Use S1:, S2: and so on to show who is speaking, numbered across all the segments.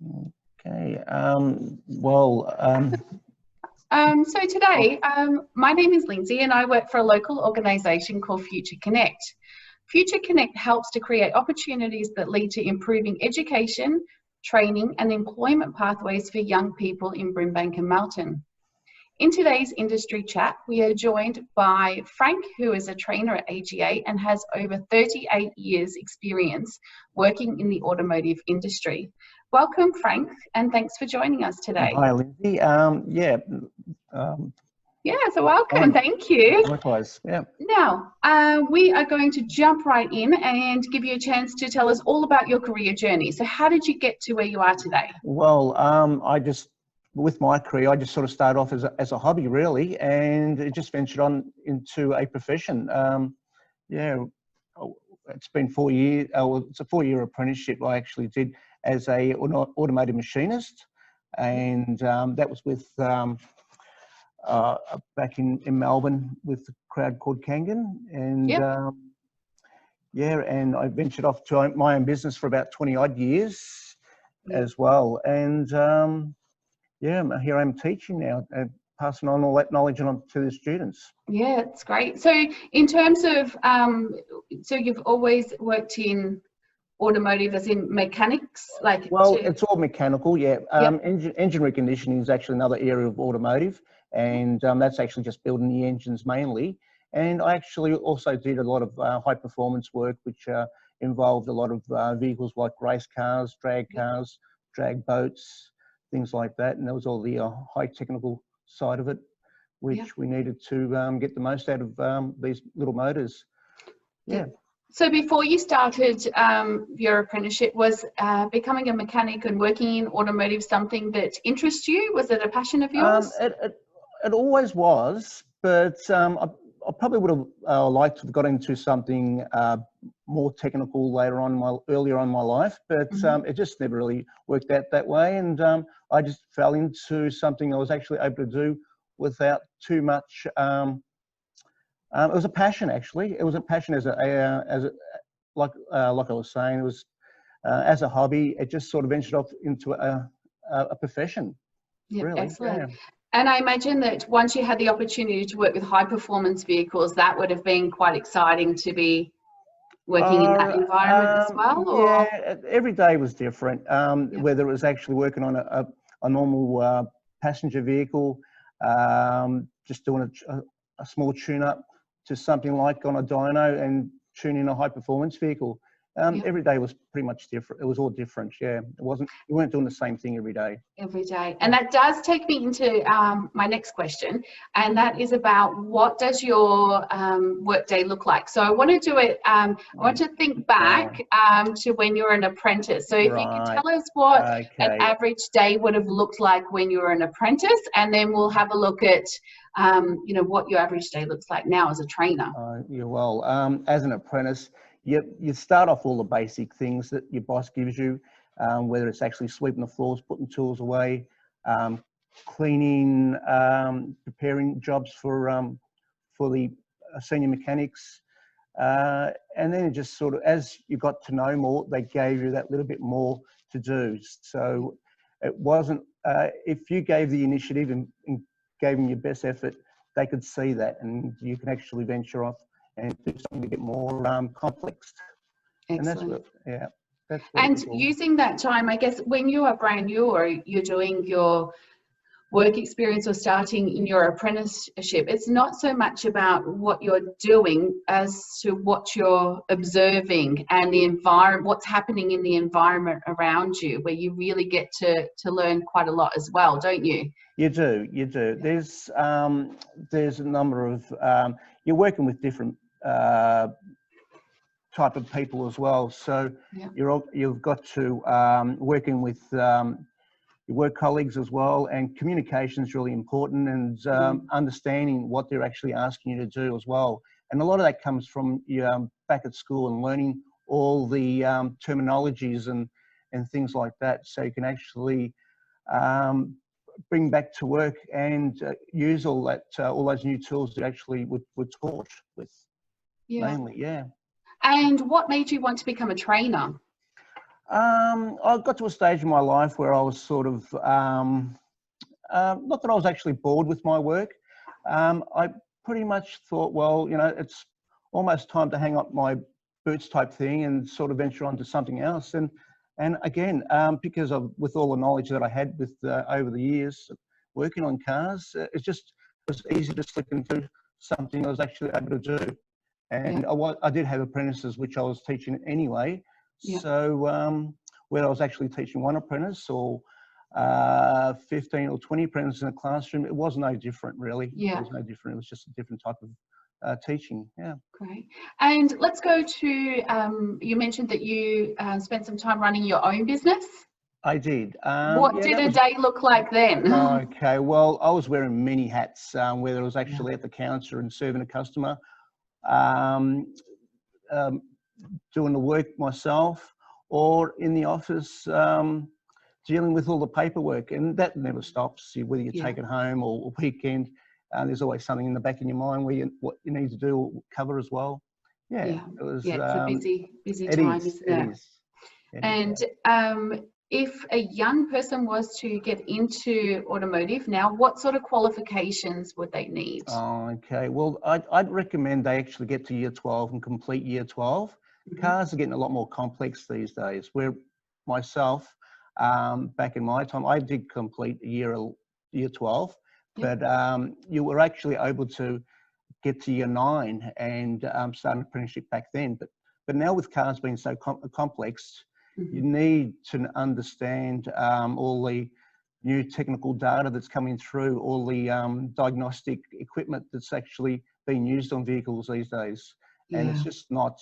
S1: Okay.
S2: So today, my name is Lindsay and I work for a local organisation called Future Connect. Future Connect helps to create opportunities that lead to improving education, training and employment pathways for young people in Brimbank and Melton. In today's industry chat, we are joined by Frank, who is a trainer at AGA and has over 38 years experience working in the automotive industry. Welcome, Frank, and thanks for joining us today.
S1: Hi, Lindsay.
S2: So welcome, thank you.
S1: Likewise, yeah.
S2: Now, we are going to jump right in and give you a chance to tell us all about your career journey. So how did you get to where you are today?
S1: Well, with my career, I just sort of started off as a hobby, really, and it just ventured on into a profession. It's been 4 years. It's a 4-year apprenticeship I actually did as a automotive machinist, and that was with back in Melbourne with a crowd called Kangan, and and I ventured off to my own business for about 20 odd years as well, and here I am teaching now, passing on all that knowledge on to the students.
S2: Yeah, it's great. So in terms of, so you've always worked in automotive as in mechanics?
S1: It's all mechanical, yeah. Engine reconditioning is actually another area of automotive, and that's actually just building the engines mainly. And I actually also did a lot of high performance work, which involved a lot of vehicles like race cars, drag boats, things like that. And there was all the high technical side of it, which we needed to get the most out of these little motors. Yeah.
S2: So before you started your apprenticeship, was becoming a mechanic and working in automotive something that interests you? Was it a passion of yours?
S1: It always was, but I probably would have liked to have got into something more technical earlier on in my life, but it just never really worked out that way. And I just fell into something I was actually able to do without too much. It was a passion, actually. It was a passion like I was saying. It was as a hobby. It just sort of ventured off into a profession.
S2: Yeah,
S1: really.
S2: Excellent.
S1: Yeah.
S2: And I imagine that once you had the opportunity to work with high performance vehicles, that would have been quite exciting to be working in that environment as well?
S1: Yeah, every day was different. Whether it was actually working on a normal passenger vehicle, just doing a small tune-up to something like on a dyno and tuning a high performance vehicle. Every day was pretty much different. It was all different, yeah. You weren't doing the same thing every day.
S2: Every day. And that does take me into my next question, and that is about what does your work day look like? So I want to do it, I want to think back to when you were an apprentice. So if you could tell us what an average day would have looked like when you were an apprentice, and then we'll have a look at what your average day looks like now as a trainer.
S1: As an apprentice, you start off all the basic things that your boss gives you, whether it's actually sweeping the floors, putting tools away, cleaning, preparing jobs for the senior mechanics, and then it just sort of, as you got to know more, they gave you that little bit more to do. So it wasn't, if you gave the initiative and gave them your best effort, they could see that, and you can actually venture off and do something a bit more complex.
S2: Excellent.
S1: And that's
S2: and using that time, I guess, when you are brand new or you're doing your work experience or starting in your apprenticeship, it's not so much about what you're doing as to what you're observing and the environment, what's happening in the environment around you, where you really get to learn quite a lot as well, don't you?
S1: You do. There's a number of, you're working with different type of people as well. So you've got to working with your work colleagues as well, and communication is really important, and understanding what they're actually asking you to do as well. And a lot of that comes from back at school and learning all the terminologies and things like that, so you can actually bring back to work and use all those new tools that actually were taught with mainly.
S2: And what made you want to become a trainer?
S1: I got to a stage in my life where I was sort of, not that I was actually bored with my work. I pretty much thought, well, it's almost time to hang up my boots type thing and sort of venture on to something else. And again, because with all the knowledge that I had with over the years working on cars, it just was easy to slip into something I was actually able to do. And I did have apprentices, which I was teaching anyway.
S2: Yeah.
S1: So whether I was actually teaching one apprentice or 15 or 20 apprentices in a classroom, it was no different, really.
S2: Yeah.
S1: It was no different. It was just a different type of teaching. Yeah.
S2: Great. And let's go to, you mentioned that you spent some time running your own business.
S1: I did.
S2: What did a day look like then?
S1: Okay, well, I was wearing many hats, whether it was actually at the counter and serving a customer, um, doing the work myself, or in the office dealing with all the paperwork, and that never stops. Whether you take it home or weekend, there's always something in the back of your mind what you need to do or cover as well. It was.
S2: It's a busy time, isn't it?
S1: It is.
S2: And if a young person was to get into automotive now, what sort of qualifications would they need?
S1: Okay, well, I'd recommend they actually get to year 12 and complete year 12. Cars are getting a lot more complex these days. Where myself, back in my time, I did complete year 12, but you were actually able to get to year 9 and start an apprenticeship back then. But now with cars being so complex, you need to understand all the new technical data that's coming through, all the diagnostic equipment that's actually being used on vehicles these days. And it's just not,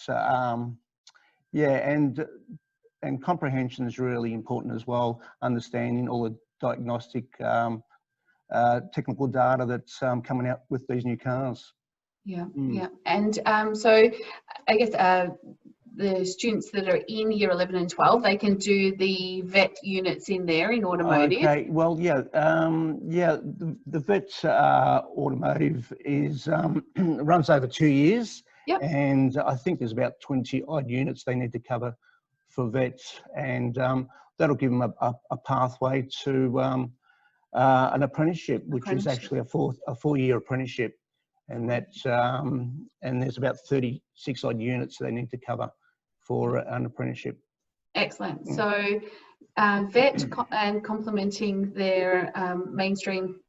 S1: and comprehension is really important as well, understanding all the diagnostic technical data that's coming out with these new cars.
S2: And so I guess the students that are in year 11 and 12, they can do the vet units in there in automotive.
S1: Okay, well, the vet automotive is runs over 2 years, and I think there's about 20 odd units they need to cover for vets, and that'll give them a pathway to an apprenticeship, which is actually a 4-year apprenticeship, and that's and there's about 36 odd units they need to cover for an apprenticeship.
S2: Excellent. So vet and complementing their mainstream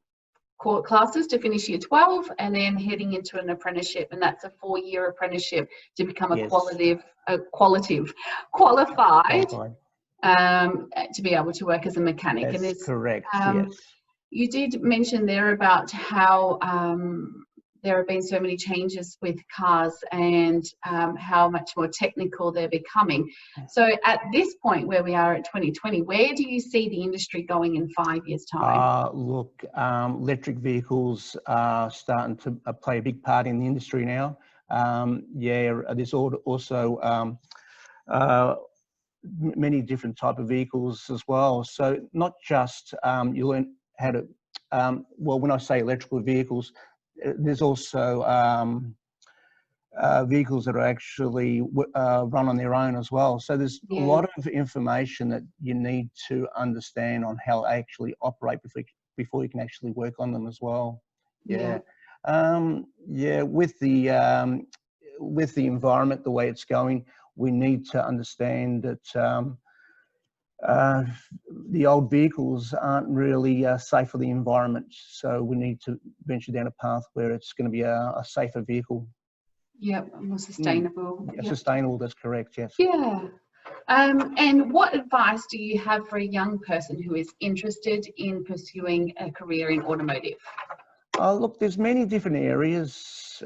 S2: core classes to finish year 12, and then heading into an apprenticeship, and that's a 4-year apprenticeship to become a qualified to be able to work as a mechanic.
S1: That's
S2: and it's
S1: correct. Yes.
S2: You did mention there about how there have been so many changes with cars and how much more technical they're becoming. So at this point where we are at 2020, where do you see the industry going in 5 years' time?
S1: Look, electric vehicles are starting to play a big part in the industry now. There's also many different type of vehicles as well. So not just you learn how to, well, when I say electrical vehicles, there's also vehicles that are actually run on their own as well. So there's a lot of information that you need to understand on how they actually operate before you can actually work on them as well. With the environment, the way it's going, we need to understand that the old vehicles aren't really safe for the environment. So we need to venture down a path where it's going to be a safer vehicle.
S2: More sustainable.
S1: Sustainable, that's correct, yes.
S2: And what advice do you have for a young person who is interested in pursuing a career in automotive?
S1: Look, there's many different areas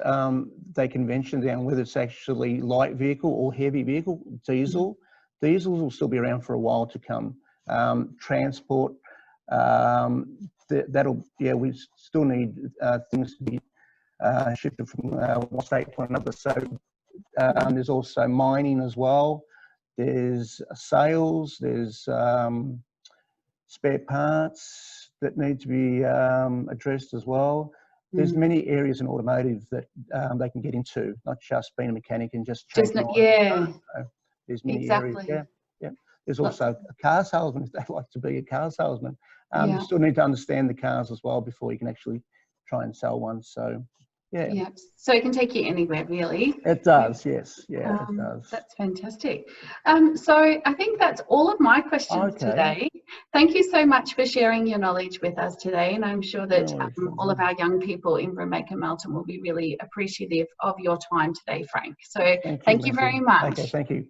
S1: they can venture down, whether it's actually light vehicle or heavy vehicle, diesel. Diesels will still be around for a while to come. Transport, we still need things to be shifted from one state to another. So there's also mining as well. There's sales, there's spare parts that need to be addressed as well. There's many areas in automotive that they can get into, not just being a mechanic and just changing oil. There's many areas. There's also a car salesman if they like to be a car salesman.
S2: Yeah.
S1: You still need to understand the cars as well before you can actually try and sell one. So, yeah.
S2: Yeah. So it can take you anywhere, really.
S1: It does, yes. Yeah, it does.
S2: That's fantastic. So I think that's all of my questions today. Thank you so much for sharing your knowledge with us today. And I'm sure that all of our young people in Brewmaker Melton will be really appreciative of your time today, Frank. So thank you very much.
S1: Okay, thank you.